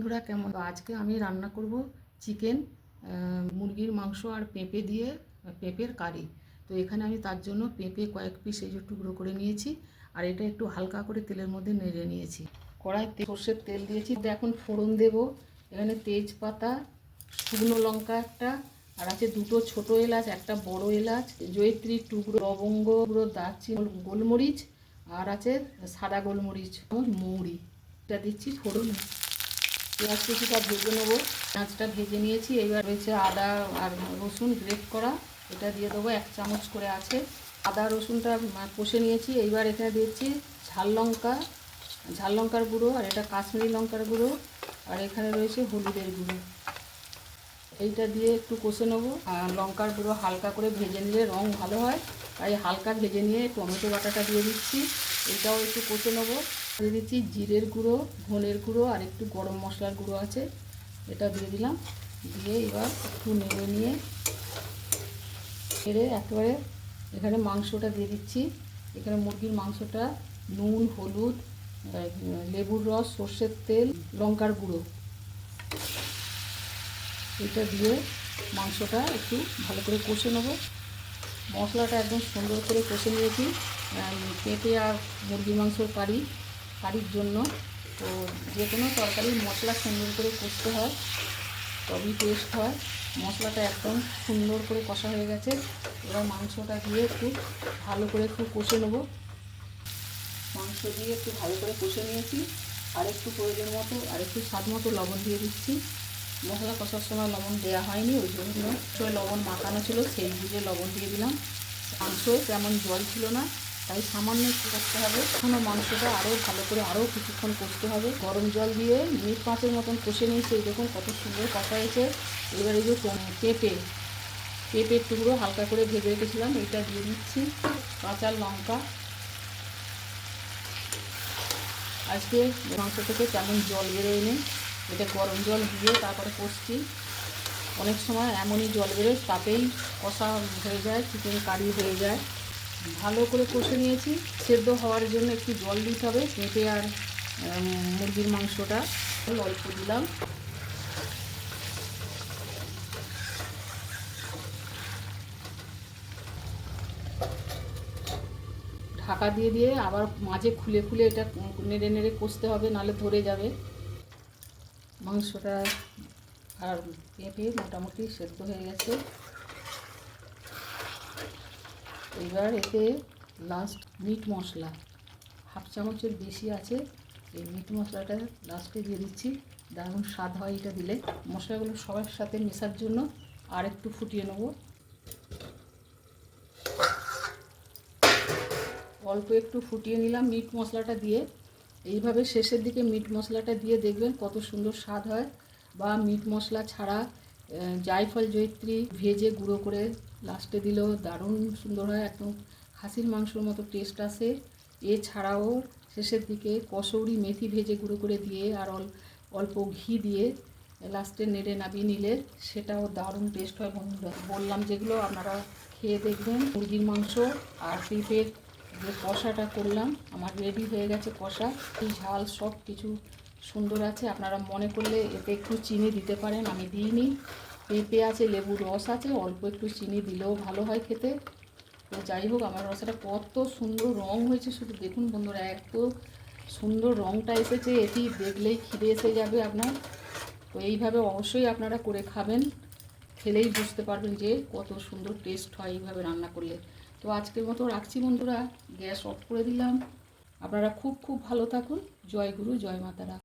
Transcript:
বন্ধুরা কেমন আজকে আমি রান্না করব চিকেন মুরগির মাংস আর পেঁপে দিয়ে পেঁপের কারি। তো এখানে আমি তার জন্য পেঁপে কয়েক পিস এই যে টুকরো করে নিয়েছি আর এটা একটু হালকা করে তেলের মধ্যে নেড়ে নিয়েছি। কড়াইতে সর্ষের তেল দিয়েছি, এখন ফোড়ন দেব। এখানে তেজপাতা, শুকনো লঙ্কা একটা, আর আছে দুটো ছোট এলাচ, একটা বড় এলাচ, জয়িত্রীর টুকরো, লবঙ্গ, দারচিনি, গোলমরিচ, আর আছে সাদা গোলমরিচ, মৌরি। এটা দিচ্ছি ফোড়ন। পেঁয়াজ কুচিটা ভেজে নেবো। পেঁয়াজটা ভেজে নিয়েছি। এবার রয়েছে আদা আর রসুন গ্রেট করা, এটা দিয়ে দেবো, 1 চামচ করে আছে। আদা রসুনটা কষে নিয়েছি। এইবার এখানে দিচ্ছি ঝাল লঙ্কার গুঁড়ো, আর এটা কাশ্মীরি লঙ্কার গুঁড়ো, আর এখানে রয়েছে হলুদের গুঁড়ো। এইটা দিয়ে একটু কষে নেবো। আর লঙ্কার গুঁড়ো হালকা করে ভেজে নিলে রং ভালো হয়, তাই হালকা ভেজে নিয়ে টমেটো বাটাটা দিয়ে দিচ্ছি। এটাও একটু কষে নেবো। দিয়ে দিচ্ছি জিরের গুঁড়ো, ধনের গুঁড়ো, আর একটু গরম মশলার গুঁড়ো আছে, এটা দিয়ে দিলাম। দিয়ে এবার একটু নেড়ে নিয়ে একেবারে এখানে মাংসটা দিয়ে দিচ্ছি। এখানে মুরগির মাংসটা নুন, হলুদ, লেবুর রস, সর্ষের তেল, লঙ্কার গুঁড়ো, এটা দিয়ে মাংসটা একটু ভালো করে কষে নেবো। মশলাটা একদম সুন্দর করে কষে নিয়েছি। পেঁপে আর মুরগির মাংসর কারির জন্য তো যে কোনো তরকারির মশলা সুন্দর করে কষতে হয়, তবেই টেস্ট হয়। মশলাটা একদম সুন্দর করে কষা হয়ে গেছে। এবার মাংসটা দিয়ে একটু ভালো করে একটু কষে নেবো। মাংস দিয়ে একটু ভালো করে কষে নিয়েছি। আর একটু প্রয়োজন মতো আর একটু স্বাদ মতো লবণ দিয়ে দিচ্ছি। মশলা কষার সময় লবণ দেওয়া হয়নি, ওই জন্য লবণ মাখানো ছিল, সেই বুঝে লবণ দিয়ে দিলাম। মাংস তেমন জল ছিল না, তাই সামান্য একটু করতে হবে। এখনও মাংসটা আরও ভালো করে আরও কিছুক্ষণ কষতে হবে। গরম জল দিয়ে মিনিট 5-এর মতন কষে নিয়েছি। এই দেখুন কত সুন্দর কষা হয়েছে। এবার এই যে পেঁপের টুকরো হালকা করে ভেজে রেখেছিলাম, এটা দিয়ে দিচ্ছি। কাঁচা লঙ্কা। আজকে মাংস থেকে তেমন জল বেরোয় নেই, এটা গরম জল দিয়ে তারপরে কষছি। অনেক সময় এমনই জল বেরোয়, তাতেই কষা হয়ে যায়, চিকেন কারি হয়ে যায়। ভালো করে কষে নিয়েছি। সেদ্ধ হওয়ার জন্য একটু জল দিতে হবে। পেঁপে আর মুরগির মাংসটা অল্প দিলাম। ঢাকা দিয়ে দিয়ে আবার মাঝে খুলে খুলে এটা নেড়ে নেড়ে কষতে হবে, নাহলে ধরে যাবে। মাংসটা আর পেঁপে মোটামুটি সেদ্ধ হয়ে গেছে। এবার এতে লাস্ট মিট মশলা 1/2 চামচের বেশি আছে, এই মিট মশলাটা লাস্টে দিয়ে দিচ্ছি। দারুণ স্বাদ হয় এটা দিলে। মশলাগুলো সবার সাথে মেশার জন্য আর একটু ফুটিয়ে নেব। অল্প একটু ফুটিয়ে নিলাম মিট মশলাটা দিয়ে। এইভাবে শেষের দিকে মিট মশলাটা দিয়ে দেখবেন কত সুন্দর স্বাদ হয়। বা মিট মশলা ছাড়া জায়ফল, জয়িত্রী ভেজে গুঁড়ো করে লাস্টে দিলেও দারুণ সুন্দর হয়, একদম খাসির মাংসর মতো টেস্ট আসে। এছাড়াও শেষের দিকে কসৌরি মেথি ভেজে গুঁড়ো করে দিয়ে আর অল্প ঘি দিয়ে লাস্টে নেড়ে নামিয়ে নিলে সেটাও দারুণ টেস্ট হয়। বন্ধুরা বললাম যেগুলো আপনারা খেয়ে দেখবেন। মুরগির মাংস আর পেঁপের যে কষাটা করলাম আমার রেডি হয়ে গেছে। কষা ঝাল সব কিছু সুন্দর আছে। আপনারা মনে করলে এতে একটু চিনি দিতে পারেন, আমি দিইনি। পেঁপে আছে, লেবুর রস আছে, অল্প একটু চিনি দিলেও ভালো হয় খেতে। তো যাই হোক, আমার রসাটা কত সুন্দর রং হয়েছে শুধু দেখুন বন্ধুরা, এত সুন্দর রংটা এসেছে, এটি দেখলেই খিদে এসে যাবে আপনার। তো এইভাবে অবশ্যই আপনারা করে খাবেন, খেলেই বুঝতে পারবেন যে কত সুন্দর টেস্ট হয় এইভাবে রান্না করলে। তো আজকের মতো রাখছি বন্ধুরা, গ্যাস অফ করে দিলাম। আপনারা খুব খুব ভালো থাকুন। জয় গুরু, জয় মাতারা।